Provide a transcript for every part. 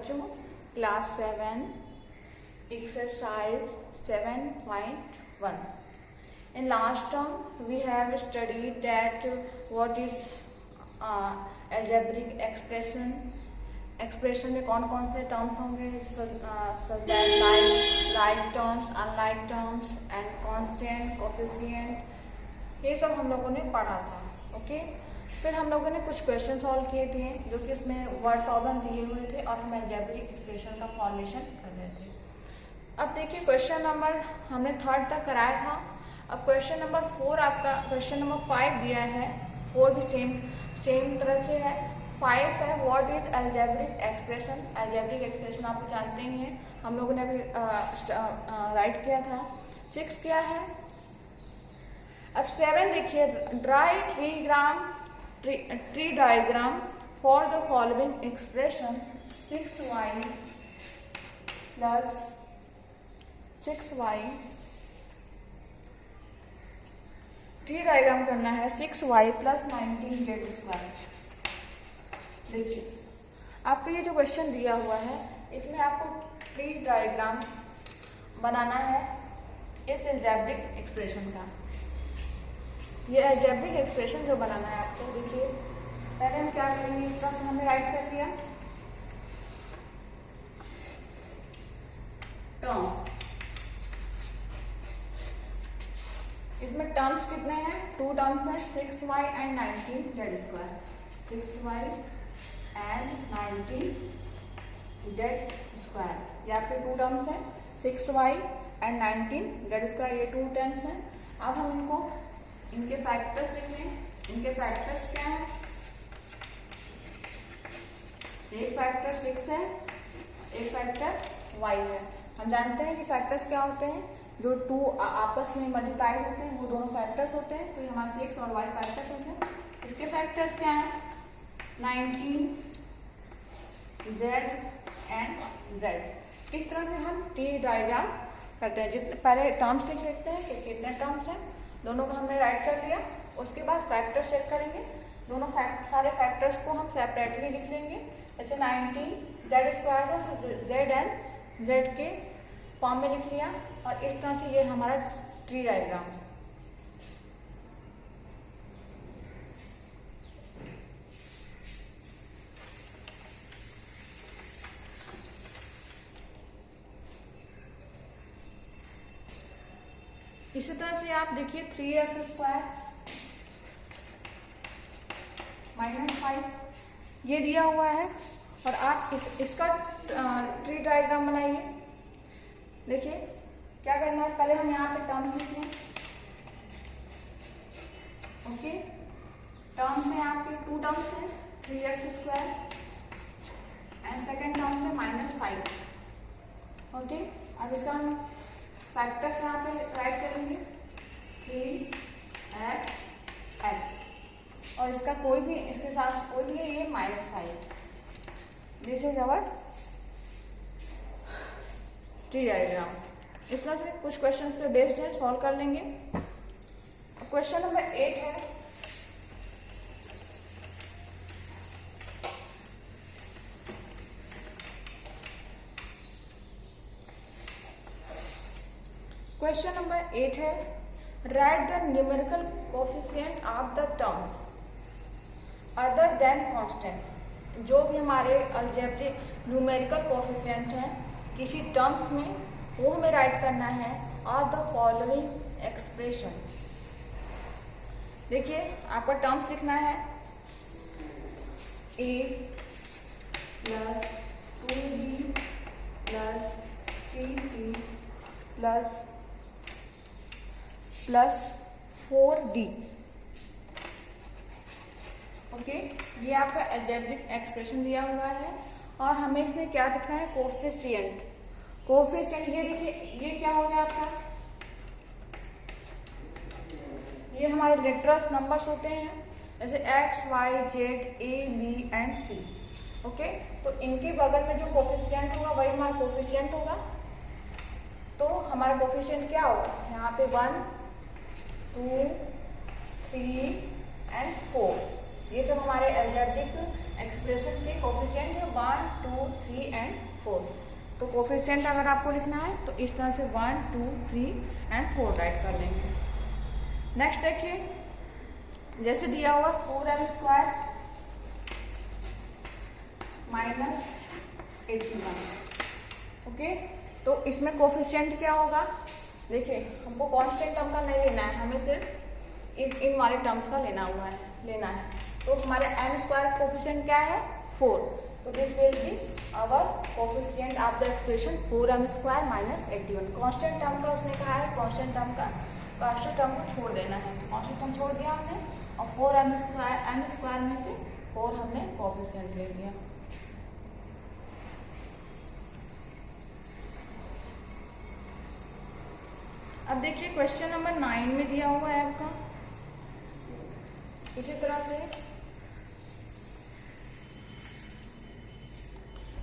बच्चों, class 7 exercise 7.1. In last term we have studied that what is algebraic expression. Expression में कौन कौन से टर्म्स होंगे, like terms, unlike terms and constant, coefficient, ये सब हम लोगों ने पढ़ा था. ओके, फिर हम लोगों ने कुछ क्वेश्चन सॉल्व किए थे जो कि इसमें वर्ड प्रॉब्लम दिए हुए थे और हम अलजेब्रिक एक्सप्रेशन का फॉर्मेशन कर रहे थे. अब देखिए क्वेश्चन नंबर हमने 3rd तक कराया था. अब क्वेश्चन नंबर 4 आपका क्वेश्चन नंबर 5 दिया है. 4 भी सेम तरह से है. 5 है what is algebraic expression. Algebraic expression आप जानते ही हैं, हम लोगों ने अभी राइट किया था. 6 क्या है. अब 7 देखिए, dry tree diagram for the following expression 6y plus 6y. Tree diagram करना है 6y प्लस 19z². देखिए आपको ये जो क्वेश्चन दिया हुआ है इसमें आपको ट्री डायग्राम बनाना है इस अलजेब्रिक एक्सप्रेशन का. ये अलजेब्रिक एक्सप्रेशन जो बनाना है आपको, देखिए पहले हम क्या करेंगे, इस तरह से हमने राइट कर दिया टर्म्स. इसमें टर्म्स कितने हैं, 2 टर्म्स हैं, 6y and 19z². 6y and 19z², ये आपके 2 टर्म्स हैं. 6y एंड 19z², ये 2 टर्म्स हैं. अब हम इनके फैक्टर्स लिखें. इनके फैक्टर्स क्या हैं, एक फैक्टर 6 है, एक फैक्टर y है. हम जानते हैं कि फैक्टर्स क्या होते हैं, जो 2 आपस में मल्टीप्लाई होते हैं वो दोनों फैक्टर्स होते हैं. तो ये हमारे 6 और y फैक्टर्स होते हैं. इसके फैक्टर्स क्या हैं, 19 z एंड z. इस तरह से हम ट्री डायग्राम करते हैं. जितने पहले टर्म्स लिख लेते हैं कि कितने टर्म्स हैं, दोनों को हमने राइट कर लिया. उसके बाद फैक्टर चेक करेंगे. दोनों सारे फैक्टर्स को हम सेपरेटली लिख लेंगे. जैसे 19z² था, z एंड z के फॉर्म में लिख लिया. और इस तरह से ये हमारा ट्री डायग्राम. इसी तरह से आप देखिए 3x² माइनस 5 ये दिया हुआ है और आप इसका ट्री डायग्राम बनाइए. देखिए क्या करना है, पहले हम यहाँ पे टर्म्स लिख लें. ओके, टर्म्स हैं आपके 2 टर्म्स हैं, 3x² एंड सेकेंड टर्म है -5. ओके, अब इसका हम फैक्टर्स यहाँ पे राइट करेंगे 3x और इसका कोई भी इसके साथ कोई भी है, ये -5. This is our tree diagram. इस तरह से कुछ क्वेश्चंस पे बेस्ड है, सॉल्व कर लेंगे. क्वेश्चन नंबर 8 है. क्वेश्चन नंबर 8 है, right the numerical coefficient of the terms other than constant. जो भी हमारे अलजेब्रिक न्यूमेरिकल कोफिशिएंट हैं किसी टर्म्स में, वो हमें राइट करना है ऑफ द फॉलोइंग एक्सप्रेशन. देखिए आपका टर्म्स लिखना है a plus 2b plus 3c plus 4d. Okay, ये आपका अलजेब्रिक एक्सप्रेशन दिया हुआ है और हमें इसमें क्या लिखना है, कोफिशिएंट. कोफिशिएंट ये देखिए, ये क्या हो गया आपका, ये हमारे लेटर्स नंबर्स होते हैं, जैसे x, y, z, a, b and c. Okay, तो इनके बगल में जो कोफिशिएंट होगा वही हमारा कोफिशिएंट होगा. तो हमारा कोफिशिएंट क्या होगा, यहाँ पे 1, 2, 3 एंड 4. ये सब हमारे अलजेब्रिक एक्सप्रेशन के कोफिशिएंट है 1, 2, 3 एंड 4। तो कोफिशिएंट अगर आपको लिखना है तो इस तरह से 1, 2, 3 एंड 4 राइट कर लेंगे। नेक्स्ट देखिए जैसे दिया हुआ 4m² माइनस 81। ओके, तो इसमें कोफिशिएंट क्या होगा, देखिए हमको कांस्टेंट टर्म का नहीं लेना है, हमें सिर्फ इन वाले टर्म्स का लेना है। तो हमारे m² कोफिशिएंट क्या है 4, तो this will be our coefficient of the expression 4m² minus 81। Constant term का उसने कहा है, कांस्टेंट टर्म को छोड़ देना है, कांस्टेंट टर्म छोड़ दिया हमने और 4m² में से 4 हमने कोफिशिएंट ले लिया। अब देखिए क्वेश्चन नंबर 9 में दिया हुआ है आपका इसी तरह से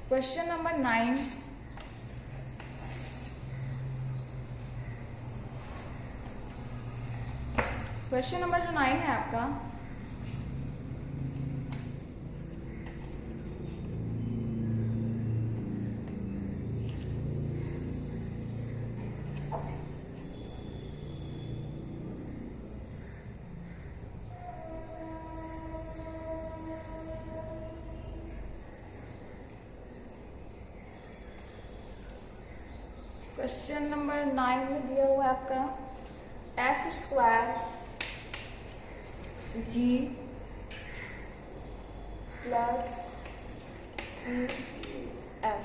क्वेश्चन नंबर 9 क्वेश्चन नंबर जो 9 है आपका क्वेश्चन नंबर 9 में दिया हुआ है आपका f² g plus 3f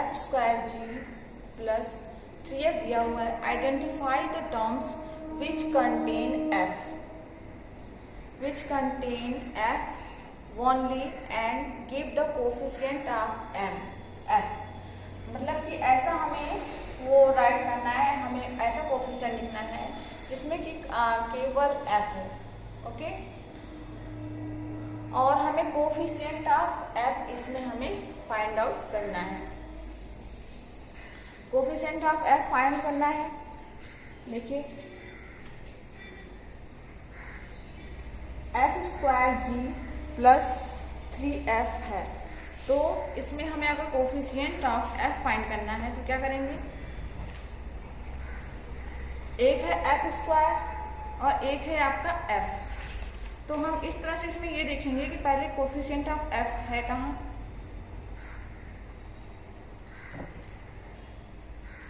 f² g plus 3f दिया हुआ है। Identify the terms which contain f only and give the coefficient of f। मतलब कि ऐसा हमें वो राइट करना है, हमें ऐसा कोफिशिएंट लिखना है जिसमें कि केवल f हो। ओके, और हमें कोफिशिएंट ऑफ f इसमें हमें फाइंड आउट करना है। कोफिशिएंट ऑफ f फाइंड करना है। देखिए f² g प्लस 3f है, तो इसमें हमें अगर कोफिशिएंट ऑफ f फाइंड करना है तो क्या करेंगे, एक है f² और एक है आपका f। तो हम इस तरह से इसमें ये देखेंगे कि पहले कोफिशिएंट ऑफ f है कहाँ।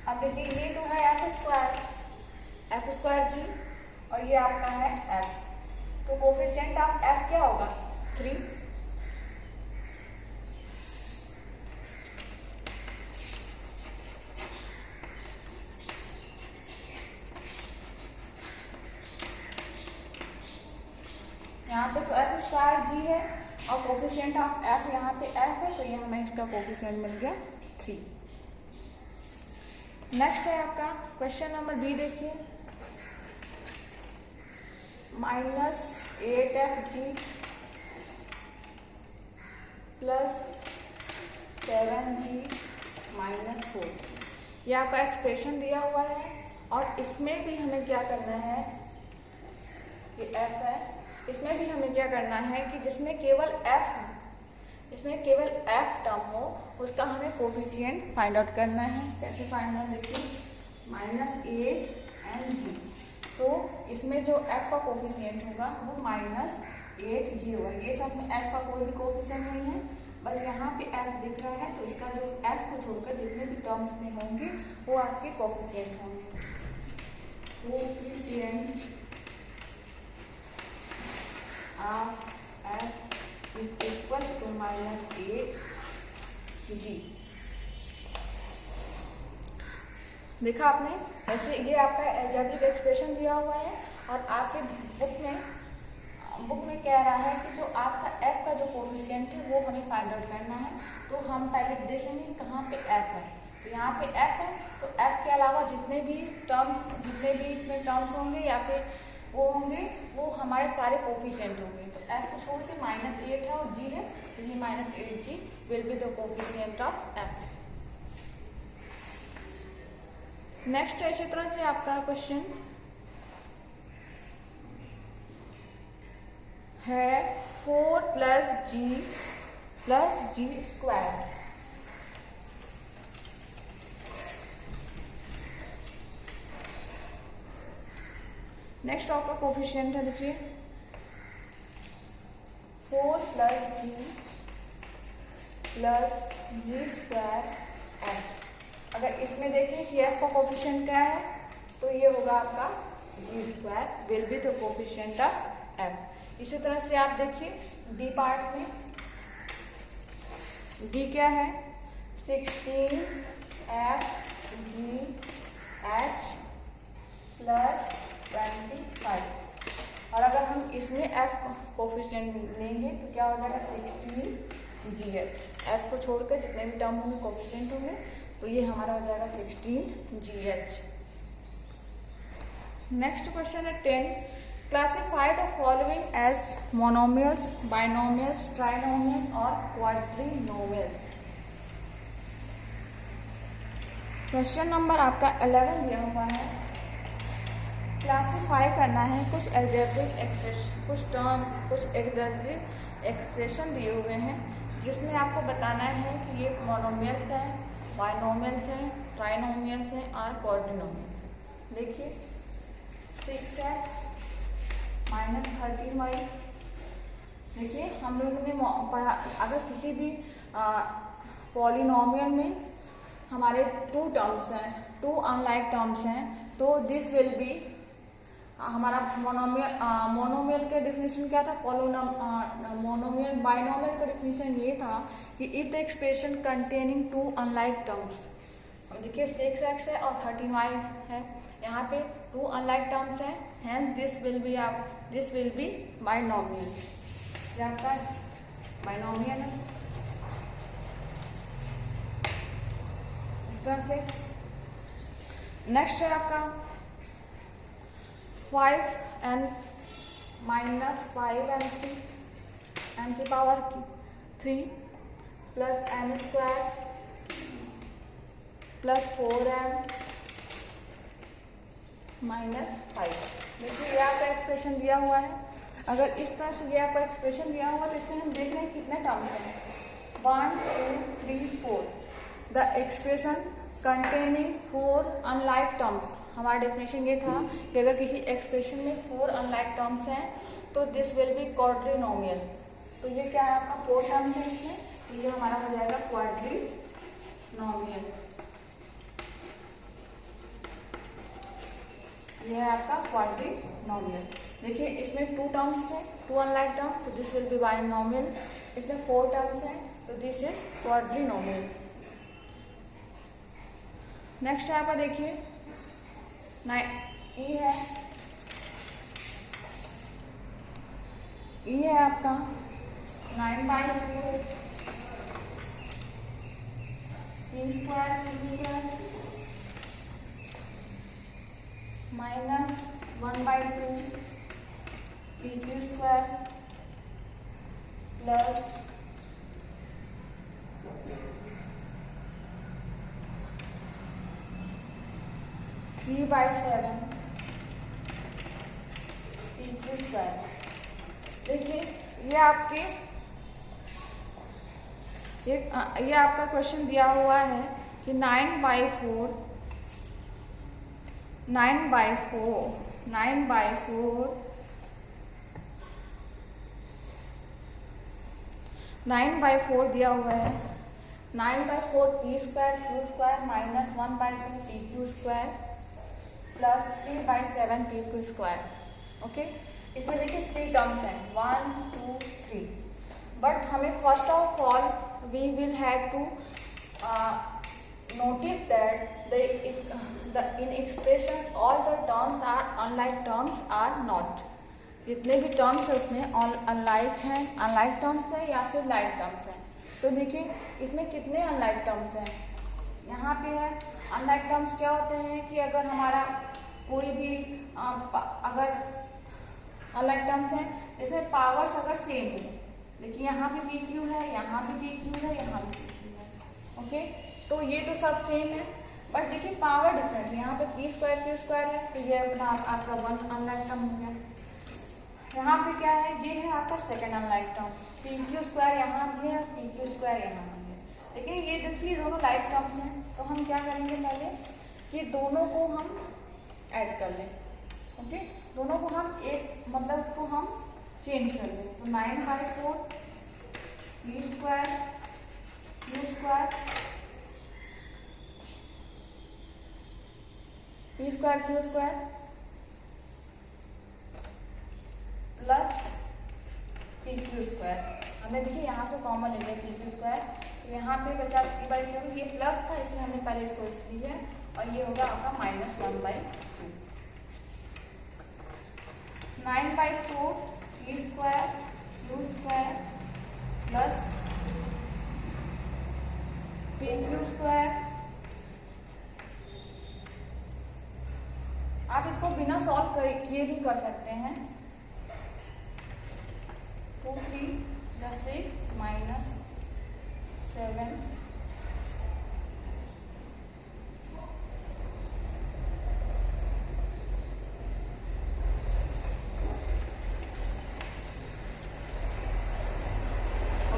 अब देखिए ये तो है f² g और ये आपका है f, तो कोफिशिएंट ऑफ f क्या होगा 3। यहाँ पे तो f² g है और कोफिशिएंट ऑफ f यहाँ पे f है, तो ये हमें इसका कोफिशिएंट मिल गया 3। नेक्स्ट है आपका क्वेश्चन नंबर बी। देखिए minus 8f g plus 7g minus 4, ये आपका एक्सप्रेशन दिया हुआ है और इसमें भी हमें क्या करना है, ये f है, इसमें भी हमें क्या करना है कि जिसमें केवल f टर्म हो उसका हमें कोफिशिएंट फाइंड आउट करना है। कैसे फाइंड आउट, देखिए -8 and g, तो इसमें जो f का कोफिशिएंट होगा वो -8g होगा। ये सब में f का कोई भी कोफिशिएंट नहीं है, बस यहाँ पे f दिख रहा है, तो इसका जो f को छोड़कर जितने भी टर्म्स में होंगे वो आपके कोफिशिएंट होंगे। Coefficient of f is equal to -8g। देखा आपने, ऐसे ये आपका अलजेब्रिक एक्सप्रेशन दिया हुआ है और आपके बुक में कह रहा है कि जो आपका f का जो कोफिशिएंट है वो हमें फाइंड आउट करना है। तो हम पहले देखेंगे कहाँ पे f है, तो यहाँ पे f है, तो f के अलावा जितने भी इसमें टर्म्स होंगे या फिर वो होंगे वो हमारे सारे कोफिशिएंट होंगे। तो f को छोड़ के -8 है और g है, तो ये -8g will be the coefficient of f। Next इसी तरह से आपका क्वेश्चन है 4 प्लस जी स्क्वायर। नेक्स्ट आपका कोफिशिएंट है, देखिए 4 प्लस जी स्क्वायर एफ। अगर इसमें देखें कि एफ का कोफिशिएंट क्या है, तो ये होगा आपका G square will be the coefficient of F. इसी तरह से आप देखिए डी पार्ट में, डी क्या है 16 एफ जी एच प्लस 25। और अगर हम इसमें एफ कोफिशिएंट लेंगे तो क्या हो जाएगा 16 जी एच। एफ को छोड़कर जितने भी टर्म होंगे कोफिशिएंट होंगे, तो ये हमारा हो जाएगा 16 जी एच। नेक्स्ट क्वेश्चन है 10, classify the following as monomials, binomials, trinomials और क्वाड्रिनोमियल्स। क्वेश्चन नंबर आपका 11 दिया हुआ है। क्लासिफाई करना है कुछ एल्जेब्रिक एक्सप्रेशन, कुछ टर्म, कुछ एग्जेब्रिक एक्सप्रेशन दिए हुए हैं, जिसमें आपको बताना है कि ये मोनोमियल्स हैं, बाइनोमियल्स हैं, ट्राइनोमियल्स हैं और क्वाड्रिनोमियल्स हैं। देखिए 6x माइनस 13y। देखिए हम लोगों ने पढ़ा, अगर किसी भी पॉलिनोमियल में हमारे 2 टर्म्स हैं, 2 अनलाइक टर्म्स हैं, तो दिस विल बी हमारा मोनोमियल का डेफिनेशन क्या था, मोनोमियल। बाइनोमियल का डेफिनेशन ये था कि if the expression containing 2 unlike terms, देखिए 6x है और 13y है, यहाँ पे 2 अनलाइक टर्म्स हैं, hence this will be binomial. ये आपका बाइनोमियल है। इस तरह से नेक्स्ट है आपका 5n माइनस 5m n की power 3 plus n square plus 4m minus 5। देखिए ये आपका एक्सप्रेशन दिया हुआ है। अगर इस तरह से ये आपका एक्सप्रेशन दिया हुआ, तो इसमें हम देख रहे हैं कितने टर्म्स हैं, 1 2 3 4। The expression containing 4 unlike terms, हमारा डेफिनेशन ये था कि अगर किसी एक्सप्रेशन में 4 अनलाइक टर्म्स हैं तो दिस विल बी क्वाड्रिनोमियल। तो ये क्या है आपका 4 टर्म्स है इसमें, तो ये हमारा हो जाएगा क्वाड्रिनोमियल। ये है आपका क्वाड्रिनोमियल। देखिए इसमें 2 टर्म्स हैं, 2 अनलाइक टर्म्स, तो दिस विल बी बाइनोमियल। इसमें 4 टर्म्स हैं, तो दिस इज क्वाड्रिनोमियल। नेक्स्ट है आपका देखिए ई है आपका 9/4 p square minus 1/2 pq square plus 3/7 pq square. देखिए ये आपका क्वेश्चन दिया हुआ है कि 9/4 दिया हुआ है। 9/4 p square q square minus 1/2 pq square plus 3/7 pq square. Okay, इसमें देखिए 3 टर्म्स हैं, 1 2 3। बट हमें first of all we will have to notice that in expression all the terms are unlike terms are not। जितने भी terms है उसमें unlike हैं, unlike terms हैं या फिर लाइक टर्म्स हैं। तो देखिए इसमें कितने अनलाइक टर्म्स हैं, यहाँ पे है। अनलाइक टर्म्स क्या होते हैं कि अगर हमारा कोई भी अगर अनलाइक टर्म्स हैं, जैसे पावर्स अगर सेम है, देखिए यहाँ भी pq है, यहाँ भी pq है, यहाँ भी pq है। ओके, तो ये तो सब सेम है, बट देखिए पावर डिफरेंट है। यहाँ पे p स्क्वायर q स्क्वायर है, तो ये अपना आपका 1 अनलाइक टर्म हो गया। यहाँ पे क्या है, ये है आपका second unlike term, P Q square यहाँ भी है, पी क्यू स्क्वायर यहाँ भी है। लेकिन ये देखिए दोनों लाइक टर्म्स हैं, तो हम क्या करेंगे, पहले ये दोनों को हम ऐड कर लें। ओके, दोनों को हम एक मतलब इसको हम चेंज कर लें। तो 9/4 P square Q square P square Q square plus P Q square. हमने देखिए यहाँ से कॉमन ले लिया पी क्यू स्क्वायर, तो यहाँ पे बचा 3/7, ये प्लस था इसलिए हमने पहले इसको इस लिया है, और ये होगा आपका -1/2। 9/4 P square Q square plus P Q square. आप इसको बिना सॉल्व किए भी कर सकते हैं। 2 3 + 6 -7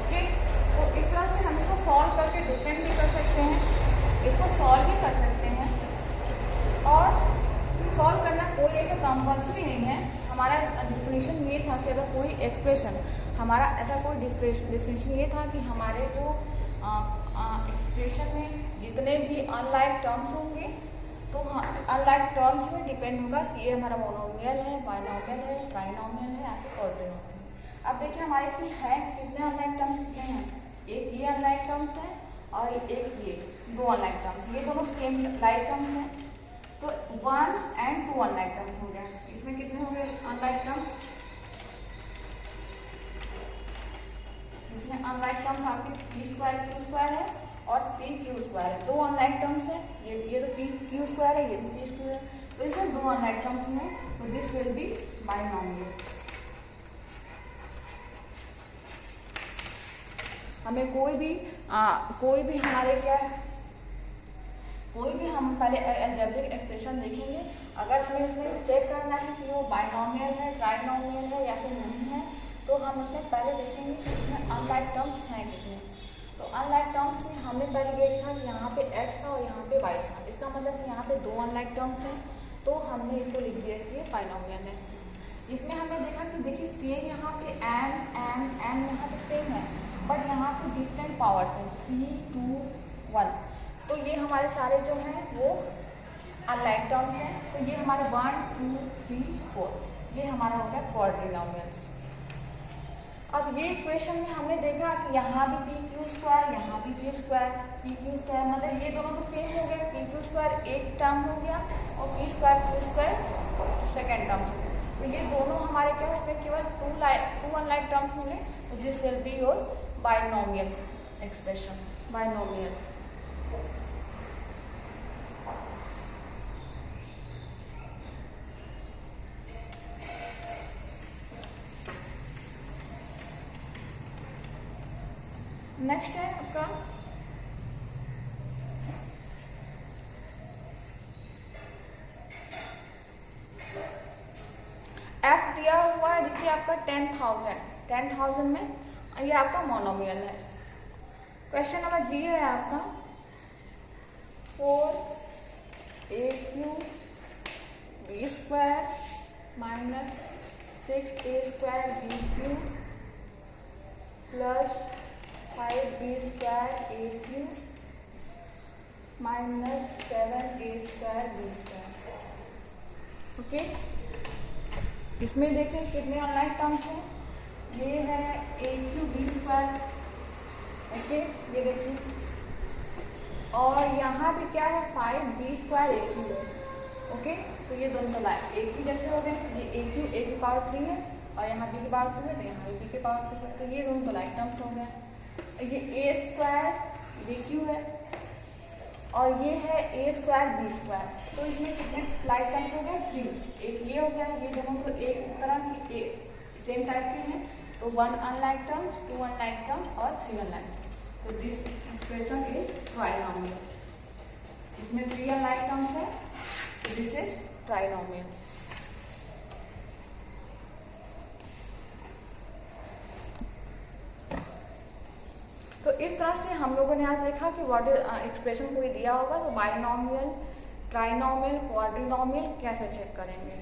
ओके। तो इस तरह से हम इसको सॉल्व करके डिफरेंट भी कर सकते हैं, इसको सॉल्व भी कर सकते हैं। और सॉल्व करना कोई ऐसा कंपल्सरी नहीं है। हमारा डिफिनेशन ये था कि अगर कोई एक्सप्रेशन हमारा ऐसा कोई डिफिनेशन ये था कि हमारे जो एक्सप्रेशन में जितने भी अनलाइक टर्म्स होंगे, तो अनलाइक टर्म्स में डिपेंड होगा कि ये हमारा मोनोमियल है, बाइनोमियल है, ट्राइनोमियल है या फिर क्वाड्रिनोमियल। अब देखिए हमारे इसमें है कितने अनलाइक टर्म्स कितने हैं, एक ये अनलाइक टर्म्स है और एक ये, 2 अनलाइक टर्म्स, ये दोनों सेम लाइक टर्म्स हैं। तो 1 और 2 अनलाइक टर्म्स हो गया। इसमें कितने हो गए अनलाइक टर्म्स, इसमें अनलाइक टर्म्स आपके पी स्क्वायर क्यू स्क्वायर है और पी क्यू स्क्वायर है, 2 अनलाइक टर्म्स है। ये तो पी क्यू स्क्वायर है, ये भी पी स्क्वायर है, तो इसमें 2 अनलाइक टर्म्स में, तो दिस विल बी बाइनोमियल। हमें कोई भी हमारे क्या, कोई भी हम पहले अलजेब्रिक एक्सप्रेशन देखेंगे, अगर हमें इसमें चेक करना है कि वो बाइनोमियल है, ट्राइनोमियल है या फिर नहीं है, तो हम उसमें पहले देखेंगे कि इसमें अनलाइक टर्म्स हैं कितने। तो अनलाइक टर्म्स में हमने पहले ये देखा कि यहाँ पे x था और यहाँ पे y था, इसका मतलब कि यहाँ पे 2 अनलाइक टर्म्स हैं, तो हमने इसको लिख दिया कि ये बाइनोमियल है। इसमें हमने देखा कि देखिए सेम यहाँ पे n यहाँ पे सेम है, बट यहाँ पे डिफरेंट पावर्स हैं 3 2 1, तो ये हमारे सारे जो हैं वो अनलाइक टर्म्स हैं। तो ये हमारे 1 2 3 4, ये हमारा हो गया क्वाड्रिनोमियल्स। अब ये इक्वेशन में हमने देखा कि यहाँ भी पी क्यू स्क्वायर, यहाँ भी पी क्यू स्क्वायर, मतलब ये दोनों तो सेम हो गए, पी क्यू स्क्वायर एक टर्म हो गया और P square Q square second term हो गया। तो ये दोनों हमारे क्या है, इसमें केवल 2 अनलाइक टर्म्स मिले, तो this will be your binomial expression, binomial. Next है आपका एफ दिया हुआ है, देखिए आपका 10,000 में, ये आपका मोनोमियल है। क्वेश्चन नंबर जी है आपका 4ac b square -6a² b³ plus 5b² a³ -7a² b²। Okay, इसमें देखें कितने अनलाइक टर्म्स हैं, ये है a³ b², ओके ये देखिए, और यहाँ पे क्या है 5b² a³ है। ओके, तो ये दोनों तो लाइक एक ही जैसे हो गए, ये a³ a की पावर 3 है और यहाँ b की पावर 2 है, तो यहाँ b की पावर 2 है, तो ये दोनों तो लाइक टर्म्स हो गए। ये a² b³ है और ये है a² b², तो इसमें कितने लाइक टर्म्स हो गए 3, एक ये हो गया, ये दोनों तो एक तरह की सेम टाइप के हैं, तो 1 अनलाइक टर्म्स, 2 अनलाइक टर्म्स और 3 अनलाइक टर्म्स, तो दिस एक्सप्रेशन इज ट्राइनोमियल। इसमें 3 अनलाइक टर्म्स है, तो दिस इज ट्राइनोमियल। तरह से हम लोगों ने आज देखा कि व्हाट एक्सप्रेशन कोई दिया होगा तो बाइनॉमियल, ट्राइनॉमियल, क्वाड्रिनॉमियल कैसे चेक करेंगे।